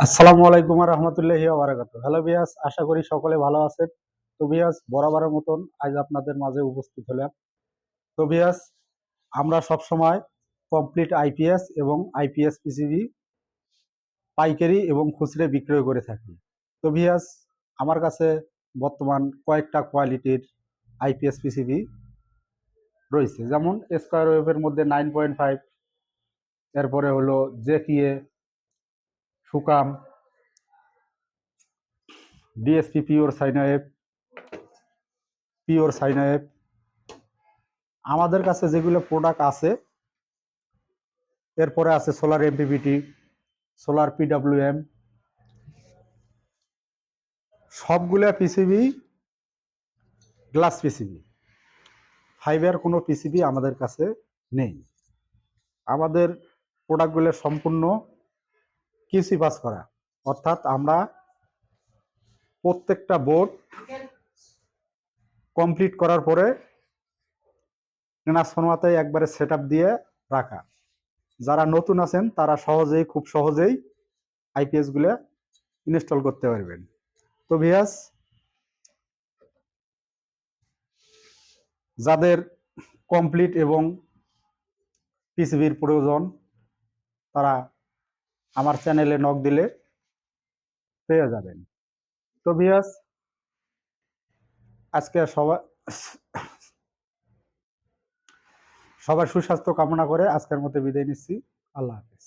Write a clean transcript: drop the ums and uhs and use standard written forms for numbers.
আসসালামু আলাইকুম ওয়া রাহমাতুল্লাহি ওয়া বারাকাতুহু। হ্যালো ভিউয়ার্স, আশা করি সকলে ভালো আছেন। তো ভিউয়ার্স, বরাবরের মতন আজ আপনাদের মাঝে উপস্থিত হলাম। তো ভিউয়ার্স, আমরা সব সময় কমপ্লিট আইপিএস এবং আইপিএস পিসিবি পাইকারি এবং খুচরা বিক্রয় করে থাকি। তো ভিউয়ার্স, আমার কাছে বর্তমান কয়েকটা কোয়ালিটির আইপিএস পিসিবি রয়েছে, যেমন স্কয়ার ওয়েভের মধ্যে 9.5, এরপরে হলো জেকিএ, সুকাম, ডিএসপি পিওর সাইন ওয়েভ। আমাদের কাছে যেগুলো প্রোডাক্ট আছে, এরপরে আছে সোলার এমপিপিটি, সোলার পিডাব্লিউএম, সবগুলা পিসিবি গ্লাস পিসিবি, ফাইবার কোনো পিসিবি আমাদের কাছে নেই। আমাদের প্রোডাক্টগুলো সম্পূর্ণ কিউসি পাস করা, অর্থাৎ আমরা প্রত্যেকটা বোর্ড কমপ্লিট করার পরে ট্রান্সফরমারতে একবারে সেট দিয়ে রাখা। যারা নতুন আছেন তারা খুব সহজেই আইপিএস গুলো ইনস্টল করতে পারবেন। তো ভিউয়ার্স, যাদের কমপ্লিট এবং পিসিবির প্রয়োজন তারা আমার চ্যানেলে নক দিলে পেয়ে যাবেন। তো ভিউয়ার্স, আজকে সবার সুস্বাস্থ্য কামনা করে আজকের মতো বিদায় নিচ্ছি। আল্লাহ হাফেজ।